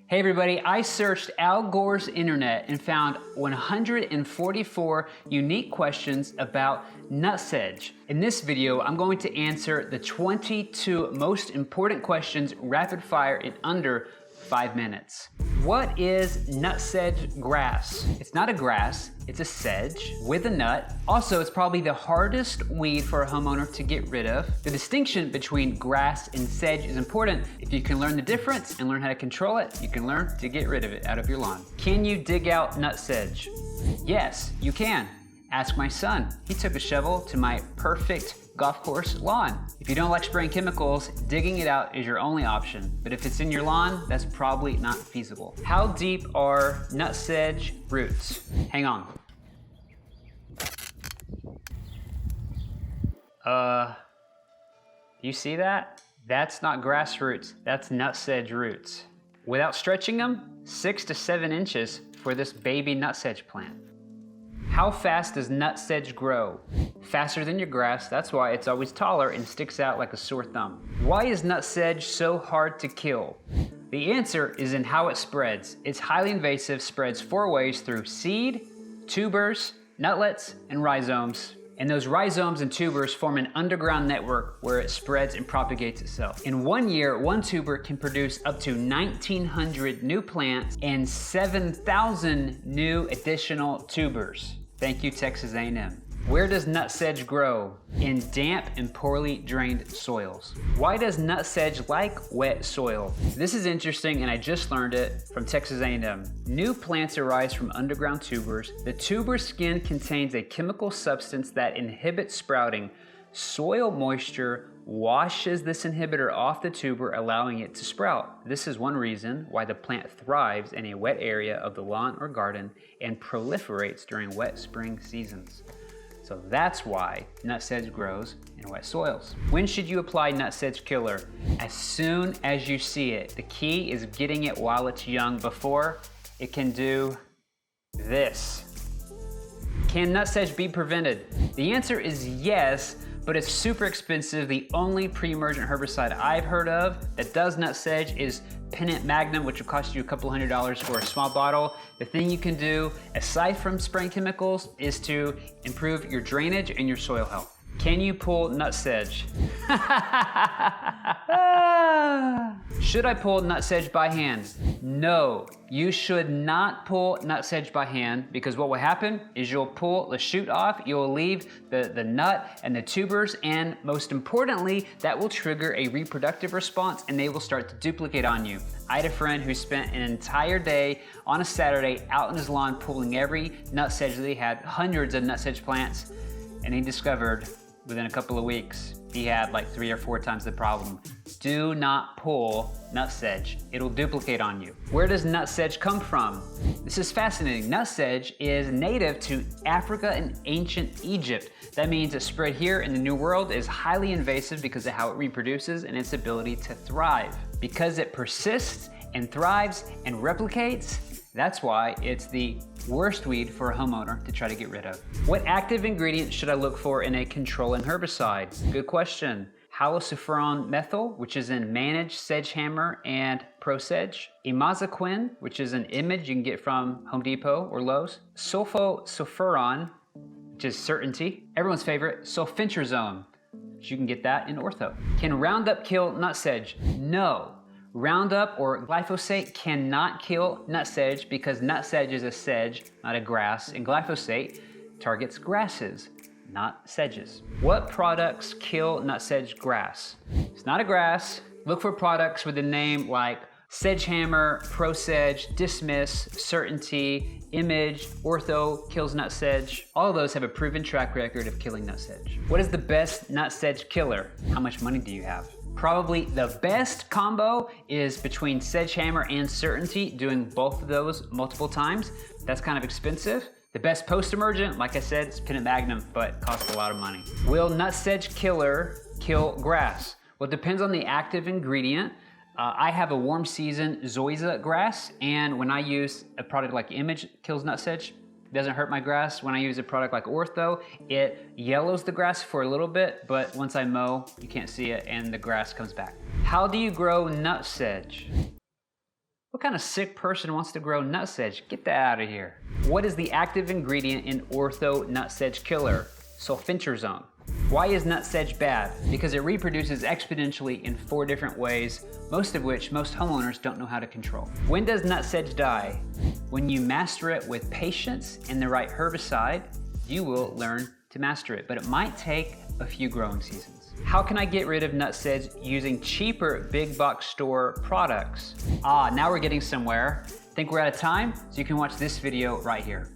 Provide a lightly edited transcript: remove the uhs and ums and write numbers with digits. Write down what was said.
Hey everybody, I searched Al Gore's internet and found 144 unique questions about nutsedge. In this video, I'm going to answer the 22 most important questions rapid fire in under 5 minutes. What is nutsedge grass? It's not a grass, it's a sedge with a nut. Also, it's probably the hardest weed for a homeowner to get rid of. The distinction between grass and sedge is important. If you can learn the difference and learn how to control it, you can learn to get rid of it out of your lawn. Can you dig out nutsedge? Yes, you can. Ask my son. He took a shovel to my perfect golf course lawn. If you don't like spraying chemicals, digging it out is your only option. But if it's in your lawn, that's probably not feasible. How deep are nutsedge roots? Hang on. You see that? That's not grass roots, that's nutsedge roots. Without stretching them, 6 to 7 inches for this baby nutsedge plant. How fast does nutsedge grow? Faster than your grass, that's why it's always taller and sticks out like a sore thumb. Why is nutsedge so hard to kill? The answer is in how it spreads. It's highly invasive, spreads 4 ways through seed, tubers, nutlets, and rhizomes. And those rhizomes and tubers form an underground network where it spreads and propagates itself. In 1 year, one tuber can produce up to 1,900 new plants and 7,000 new additional tubers. Thank you, Texas A&M. Where does nutsedge grow? In damp and poorly drained soils. Why does nutsedge like wet soil? This is interesting and I just learned it from Texas A&M. New plants arise from underground tubers. The tuber skin contains a chemical substance that inhibits sprouting. Soil moisture washes this inhibitor off the tuber, allowing it to sprout. This is one reason why the plant thrives in a wet area of the lawn or garden and proliferates during wet spring seasons. So that's why nutsedge grows in wet soils. When should you apply Nutsedge Killer? As soon as you see it. The key is getting it while it's young before it can do this. Can nutsedge be prevented? The answer is yes, but it's super expensive. The only pre-emergent herbicide I've heard of that does nutsedge is Pennant Magnum, which will cost you a couple $100s for a small bottle. The thing you can do, aside from spraying chemicals, is to improve your drainage and your soil health. Can you pull nutsedge? Should I pull nutsedge by hand? No, you should not pull nutsedge by hand, because what will happen is you'll pull the shoot off, you'll leave the nut and the tubers, and most importantly, that will trigger a reproductive response and they will start to duplicate on you. I had a friend who spent an entire day on a Saturday out in his lawn pulling every nutsedge that he had, hundreds of nutsedge plants, and he discovered within a couple of weeks, he had like 3 or 4 times the problem. Do not pull nutsedge. It'll duplicate on you. Where does nutsedge come from? This is fascinating. Nutsedge is native to Africa and ancient Egypt. That means it spread here in the New World, is highly invasive because of how it reproduces and its ability to thrive. Because it persists and thrives and replicates, that's why it's the worst weed for a homeowner to try to get rid of. What active ingredients should I look for in a controlling herbicide? Good question. Halosulfuron methyl, which is in Managed, Sedgehammer, and Prosedge. Imazaquin, which is an image you can get from Home Depot or Lowe's. Sulfosulfuron, which is Certainty. Everyone's favorite, sulfentrazone, which you can get that in Ortho. Can Roundup kill nutsedge? No. Roundup or glyphosate cannot kill nutsedge because nutsedge is a sedge, not a grass, and glyphosate targets grasses, not sedges. What products kill nutsedge grass? It's not a grass. Look for products with a name like Sedgehammer, Prosedge, Dismiss, Certainty, Image, Ortho, Kills Nutsedge. All of those have a proven track record of killing nutsedge. What is the best nutsedge killer? How much money do you have? Probably the best combo is between Sedgehammer and Certainty, doing both of those multiple times. That's kind of expensive. The best post-emergent, like I said, is Pennant Magnum, but costs a lot of money. Will Nutsedge Killer kill grass? Well, it depends on the active ingredient. I have a warm season zoysia grass, and when I use a product like Image Kills Nutsedge, it doesn't hurt my grass. When I use a product like Ortho, it yellows the grass for a little bit, but once I mow, you can't see it and the grass comes back. How do you grow nutsedge? What kind of sick person wants to grow nutsedge? Get that out of here. What is the active ingredient in Ortho Nutsedge Killer? Sulfentrazone. Why is nutsedge bad? Because it reproduces exponentially in 4 different ways, most of which most homeowners don't know how to control. When does nutsedge die? When you master it with patience and the right herbicide, you will learn to master it, but it might take a few growing seasons. How can I get rid of nutsedge using cheaper big box store products? Now we're getting somewhere. Think we're out of time? So you can watch this video right here.